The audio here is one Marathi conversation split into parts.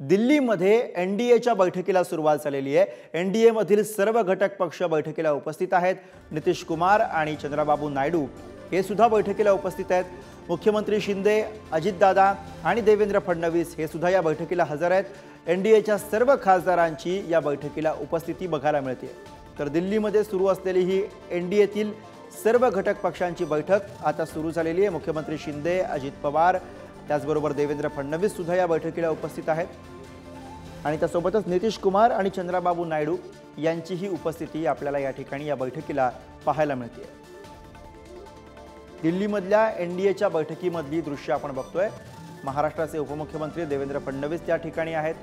दिल्लीमध्ये एनडीएच्या बैठकीला सुरुवात झालेली आहे। एनडीए मधील सर्व घटक पक्ष बैठकीला उपस्थित आहेत। नितीश कुमार आणि चंद्रबाबू नायडू हे सुद्धा बैठकीला उपस्थित आहेत। मुख्यमंत्री शिंदे, अजितदादा आणि देवेंद्र फडणवीस हे सुद्धा या बैठकीला हजर आहेत। एनडीएच्या सर्व खासदारांची या बैठकीला उपस्थिती बघायला मिळते। तर दिल्लीमध्ये सुरू असलेली ही एनडीएतील सर्व घटक पक्षांची बैठक आता सुरू झालेली आहे। मुख्यमंत्री शिंदे, अजित पवार त्याचबरोबर देवेंद्र फडणवीस सुद्धा या बैठकीला उपस्थित आहेत आणि त्यासोबतच नितीश कुमार आणि चंद्रबाबू नायडू यांचीही उपस्थिती आपल्याला या ठिकाणी या बैठकीला पाहायला मिळते। दिल्लीमधल्या एनडीएच्या बैठकीमधली दृश्य आपण बघतोय। महाराष्ट्राचे उपमुख्यमंत्री देवेंद्र फडणवीस त्या ठिकाणी आहेत।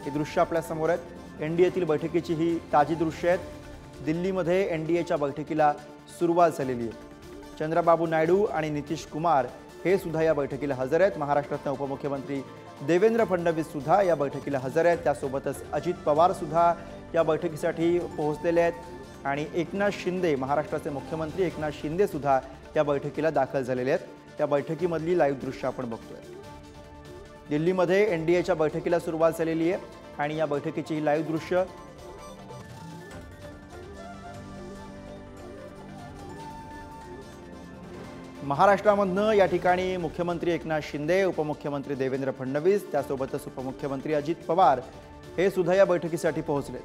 हे दृश्य आपल्या समोर आहेत। एनडीएतील बैठकीची ही ताजी दृश्य आहेत। दिल्लीमध्ये एनडीएच्या बैठकीला सुरुवात झालेली आहे। चंद्रबाबू नायडू आणि नितीश कुमार हे सुद्धा या बैठकीला हजर आहेत। महाराष्ट्रातले उपमुख्यमंत्री देवेंद्र फडणवीस सुद्धा या बैठकीला हजर आहेत। त्यासोबतच अजित पवार सुद्धा या बैठकीसाठी पोहोचलेले आहेत आणि एकनाथ शिंदे, महाराष्ट्राचे मुख्यमंत्री एकनाथ शिंदे सुद्धा या बैठकीला दाखल झालेले आहेत। त्या बैठकीमधली लाईव्ह दृश्य आपण बघतोय। दिल्लीमध्ये एनडीएच्या बैठकीला सुरुवात झालेली आहे आणि या बैठकीची ही लाईव्ह दृश्य महाराष्ट्रामधनं या ठिकाणी मुख्यमंत्री एकनाथ शिंदे, उपमुख्यमंत्री देवेंद्र फडणवीस त्यासोबतच उपमुख्यमंत्री अजित पवार हे सुद्धा या बैठकीसाठी पोहोचले।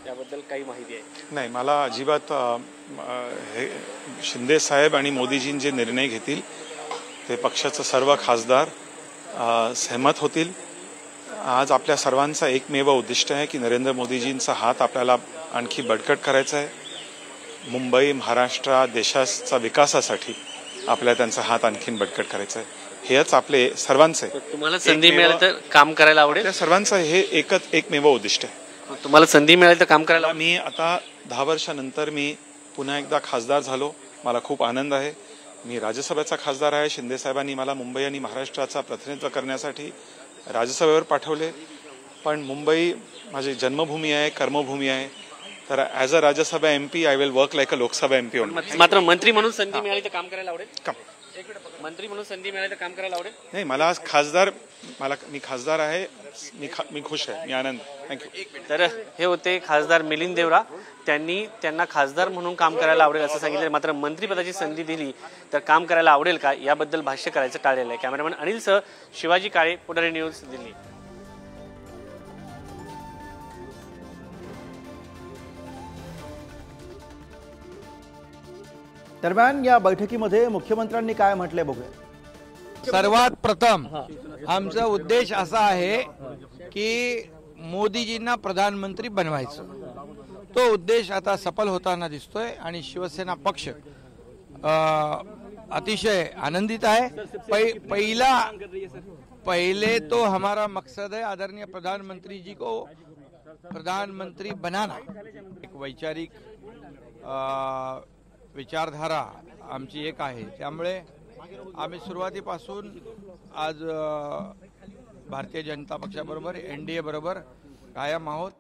त्याबद्दल काही माहिती आहे? नाही, मला अजिबात हे शिंदे साहेब आणि मोदीजी जे निर्णय घेतील ते पक्षाचे सर्व खासदार सहमत होतील। आज आपल्या सर्वांचा एकमेव उद्दिष्ट आहे की नरेंद्र मोदीजींचा हात आपल्याला आणखी बळकट करायचा आहे। मुंबई, महाराष्ट्र, देशाचा विकासासाठी आपल्याला त्यांचा हात आणखीन बळकट करायचा आहे। हेच आपले सर्वांचे, तुम्हाला संधी मिळाली तर काम करायला आवडेल? त्या सर्वांचं हे एकमेव उद्दिष्ट आहे। तुम्हाला संधी मिळाली तर काम करायला? मी आता 10 वर्षानंतर मी पुन्हा एकदा खासदार झालो। मला खूप आनंद आहे। मी राज्यसभेचा खासदार आहे। शिंदे साहेबांनी मला मुंबई आणि महाराष्ट्राचा प्रतिनिधित्व करण्यासाठी राज्यसभेवर पाठवले, पण मुंबई माझी जन्मभूमी आहे, कर्मभूमी आहे। तर as a Rajya Sabha MP I will work like a Lok Sabha MP. मात्र मंत्री म्हणून संधी मिळाली तर काम करायला आवडेल? मंत्री म्हणून संधी मिळाली तर काम करायला आवडेल? नाही, मी खासदार आहे। मी खुश आहे, मी आनंद। थँक्यू। तर हे होते खासदार मिलिंद देवरा। त्यांना खासदार म्हणून काम करायला आवडेल असं सांगितलं। मात्र मंत्रिपदाची संधी दिली तर काम करायला आवडेल का याबद्दल भाष्य करायचं टाळलेलं आहे। कॅमेरामॅन अनिलसह शिवाजी काळे, पुढारी न्यूज, दिल्ली। दरम्यान या बैठकीमध्ये मुख्यमंत्र्यांनी काय म्हटले बघूया। सर्वात प्रथम आमचा उद्देश असा आहे की मोदीजींना प्रधानमंत्री बनवायचं। तो उद्देश आता सफल होताना दिसतोय आणि शिवसेना पक्ष अतिशय आनंदित आहे। पहले तो हमारा मकसद है आदरणीय प्रधानमंत्री जी को प्रधानमंत्री बनाना। एक वैचारिक विचारधारा आमची एक आहे, त्यामुळे आम्ही सुरुवातीपासून आज भारतीय जनता पक्षाबरोबर एनडीए बरोबर कायम आहोत।